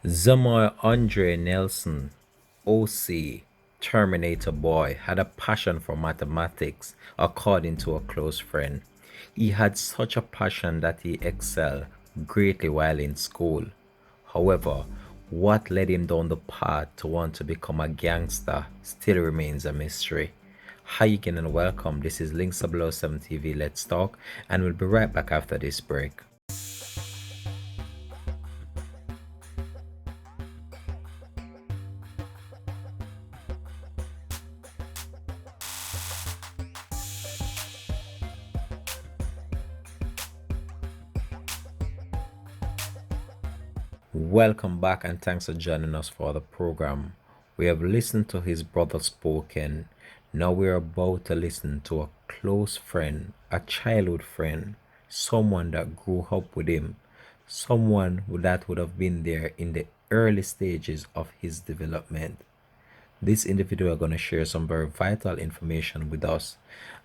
Zamar Andre Nelson, OC, Terminator boy, had a passion for mathematics, according to a close friend. He had such a passion that he excelled greatly while in school. However, what led him down the path to want to become a gangster still remains a mystery. Hi again and welcome. This is Links Below 7 TV. Let's talk, and we'll be right back after this break. Welcome back and thanks for joining us for the program. We have listened to his brother spoken. Now we're about to listen to a close friend, a childhood friend, someone that grew up with him, someone that would have been there in the early stages of his development. This individual are going to share some very vital information with us,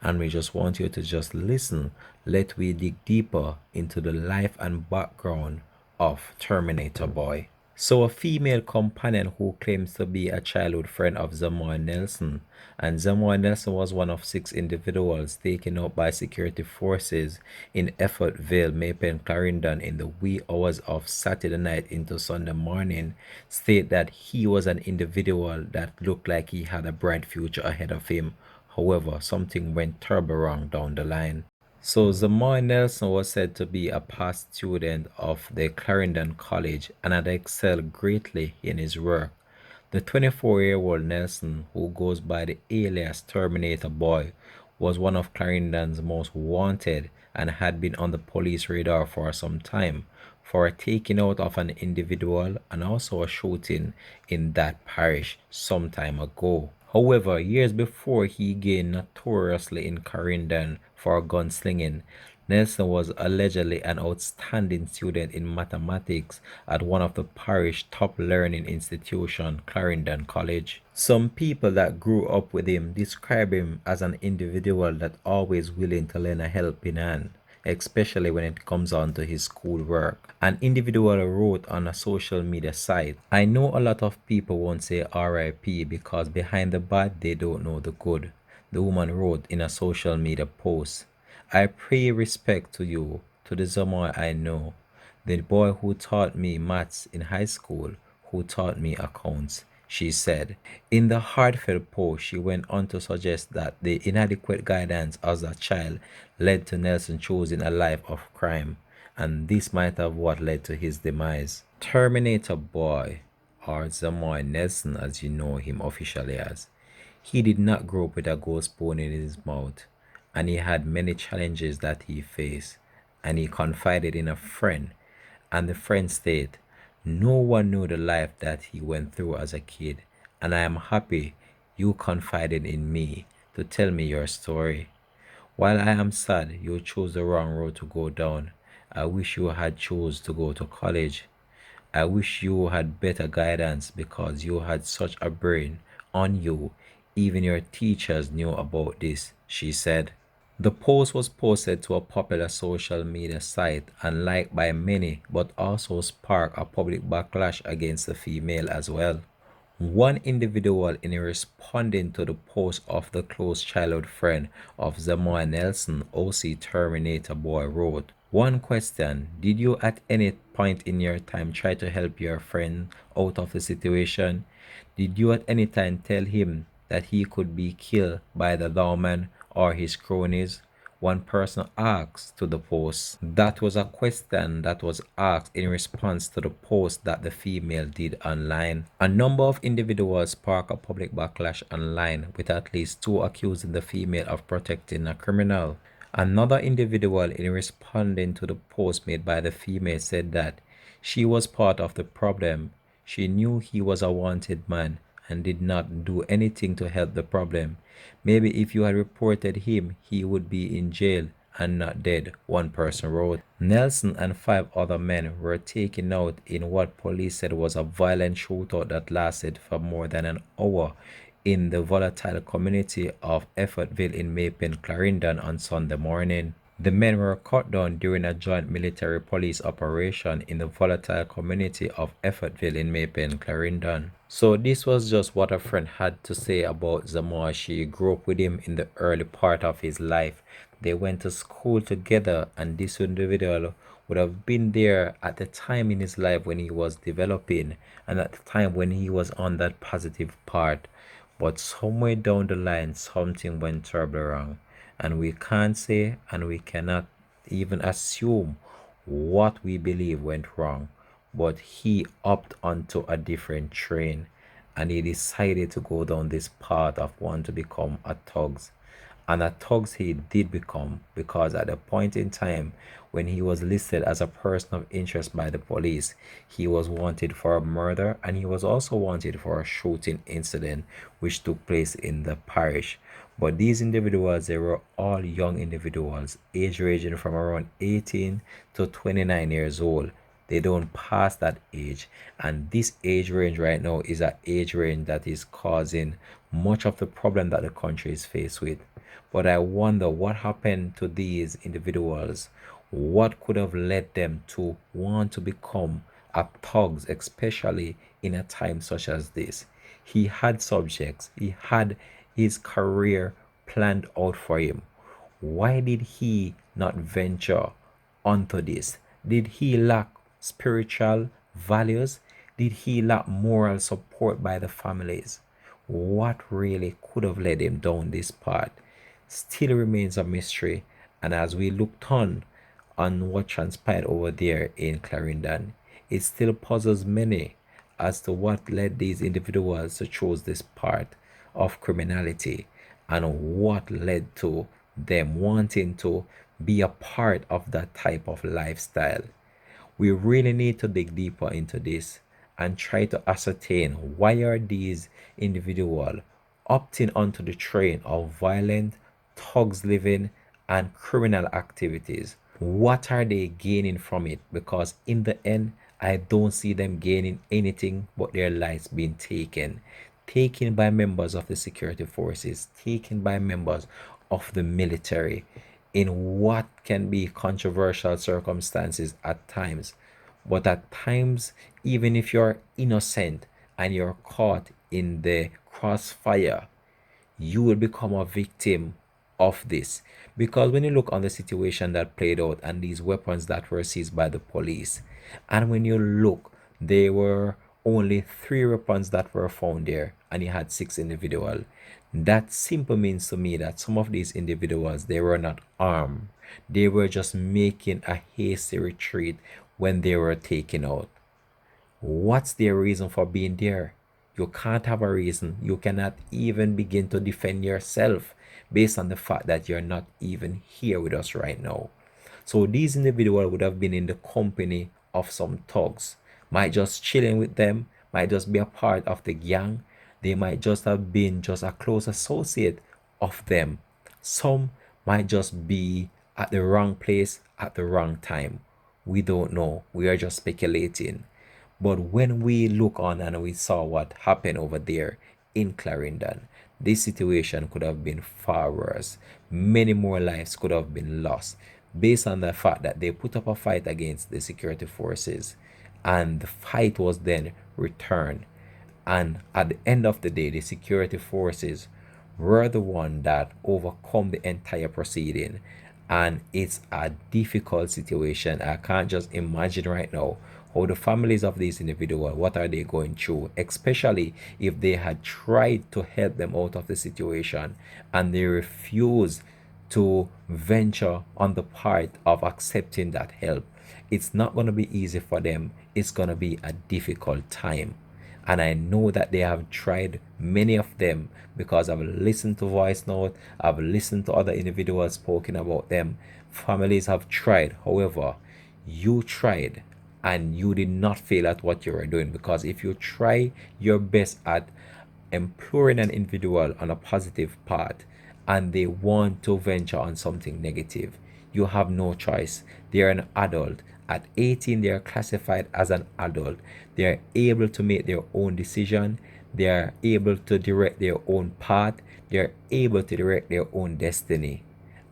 and we just want you to just listen. Let we dig deeper into the life and background of Terminator Boy. So, a female companion who claims to be a childhood friend of Zamora Nelson, and Zamora Nelson was one of 6 individuals taken out by security forces in Effortville, Maple, Clarendon in the wee hours of Saturday night into Sunday morning, state that he was an individual that looked like he had a bright future ahead of him. However, something went terribly wrong down the line. So Zamar Nelson was said to be a past student of the Clarendon College and had excelled greatly in his work. The 24-year-old Nelson, who goes by the alias Terminator Boy, was one of Clarendon's most wanted and had been on the police radar for some time for a taking out of an individual and also a shooting in that parish some time ago. However, years before he gained notoriously in Clarendon for gunslinging, Nelson was allegedly an outstanding student in mathematics at one of the parish top learning institution, Clarendon College. Some people that grew up with him describe him as an individual that always willing to lend a helping hand, especially when it comes on to his schoolwork. An individual wrote on a social media site, "I know a lot of people won't say RIP because behind the bad they don't know the good." The woman wrote in a social media post, "I pray respect to you, to the Zamar I know, the boy who taught me maths in high school, who taught me accounts," she said. In the heartfelt post, she went on to suggest that the inadequate guidance as a child led to Nelson choosing a life of crime, and this might have what led to his demise. Terminator Boy, or Zamar Nelson as you know him officially as, he did not grow up with a gold spoon in his mouth, and he had many challenges that he faced, and he confided in a friend, and the friend stated, "No one knew the life that he went through as a kid, and I am happy you confided in me to tell me your story. While I am sad you chose the wrong road to go down, I wish you had chose to go to college. I wish you had better guidance because you had such a brain on you. Even your teachers knew about this," she said. The post was posted to a popular social media site and liked by many, but also sparked a public backlash against the female as well. One individual, in responding to the post of the close childhood friend of Zamora Nelson, OC Terminator Boy, wrote, "One question, did you at any point in your time try to help your friend out of the situation? Did you at any time tell him that he could be killed by the lawman or his cronies?" One person asked to the post. That was a question that was asked in response to the post that the female did online. A number of individuals sparked a public backlash online, with at least 2 accusing the female of protecting a criminal. Another individual, in responding to the post made by the female, said that she was part of the problem. She knew he was a wanted man and did not do anything to help the problem. Maybe if you had reported him, he would be in jail and not dead, one person wrote. Nelson and 5 other men were taken out in what police said was a violent shootout that lasted for more than an hour in the volatile community of Effortville in Maple, Clarendon on Sunday morning. The men were cut down during a joint military police operation in the volatile community of Effortville in Maypen, Clarendon. So this was just what a friend had to say about Zamora. She grew up with him in the early part of his life. They went to school together, and this individual would have been there at the time in his life when he was developing and at the time when he was on that positive part. But somewhere down the line, something went terribly wrong. And we can't say and we cannot even assume what we believe went wrong. But he opted onto a different train and he decided to go down this path of wanting to become a thugs. And a thugs he did become because at the point in time when he was listed as a person of interest by the police, he was wanted for a murder and he was also wanted for a shooting incident which took place in the parish. But these individuals, they were all young individuals, age ranging from around 18 to 29 years old. They don't pass that age, and this age range right now is an age range that is causing much of the problem that the country is faced with. But I wonder what happened to these individuals. What could have led them to want to become a thugs, especially in a time such as this? He had subjects, he had his career planned out for him. Why did he not venture onto this? Did he lack spiritual values? Did he lack moral support by the families? What really could have led him down this path still remains a mystery. And as we looked on what transpired over there in Clarendon, it still puzzles many as to what led these individuals to choose this path of criminality and what led to them wanting to be a part of that type of lifestyle. We really need to dig deeper into this and try to ascertain why are these individuals opting onto the train of violent thugs living and criminal activities. What are they gaining from it? Because in the end, I don't see them gaining anything but their lives being taken by members of the security forces, taken by members of the military in what can be controversial circumstances at times. But at times, even if you're innocent and you're caught in the crossfire, you will become a victim of this. Because when you look on the situation that played out and these weapons that were seized by the police, and when you look, there were only three weapons that were found there, and you had six individuals. That simply means to me that some of these individuals, they were not armed. They were just making a hasty retreat when they were taken out. What's their reason for being there? You can't have a reason. You cannot even begin to defend yourself based on the fact that you're not even here with us right now. So these individuals would have been in the company of some thugs, might just chilling with them, might just be a part of the gang. They might just have been just a close associate of them. Some might just be at the wrong place at the wrong time. We don't know. We are just speculating. But when we look on and we saw what happened over there in Clarendon, this situation could have been far worse. Many more lives could have been lost based on the fact that they put up a fight against the security forces and the fight was then returned. And at the end of the day, the security forces were the one that overcome the entire proceeding. And it's a difficult situation. I can't just imagine right now how the families of these individuals, what are they going through, especially if they had tried to help them out of the situation and they refuse to venture on the part of accepting that help. It's not going to be easy for them. It's going to be a difficult time. And I know that they have tried, many of them, because I've listened to voice note, I've listened to other individuals spoken about them. Families have tried. However, you tried and you did not fail at what you were doing, because if you try your best at imploring an individual on a positive path and they want to venture on something negative, you have no choice. They are an adult. At 18, they are classified as an adult. They are able to make their own decision. They are able to direct their own path. They are able to direct their own destiny.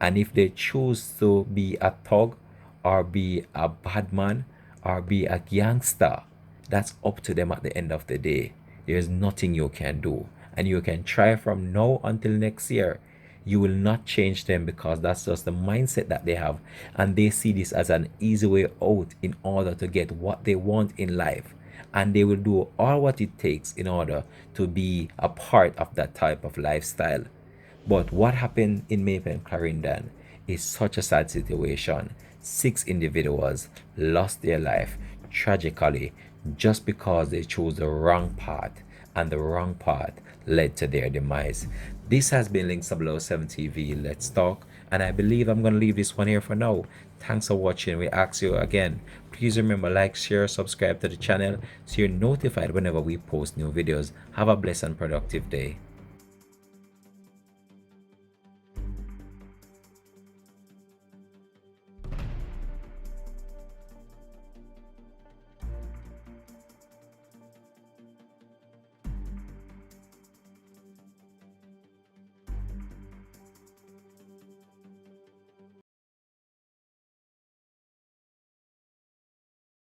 And if they choose to be a thug or be a bad man or be a gangster, that's up to them at the end of the day. There's nothing you can do. And you can try from now until next year. You will not change them because that's just the mindset that they have. And they see this as an easy way out in order to get what they want in life. And they will do all what it takes in order to be a part of that type of lifestyle. But what happened in Maple and Clarendon is such a sad situation. 6 individuals lost their life tragically just because they chose the wrong path, and the wrong path led to their demise. This has been Links 007 TV. Let's talk. And I believe I'm going to leave this one here for now. Thanks for watching. We ask you again, please remember, like, share, subscribe to the channel so you're notified whenever we post new videos. Have a blessed and productive day.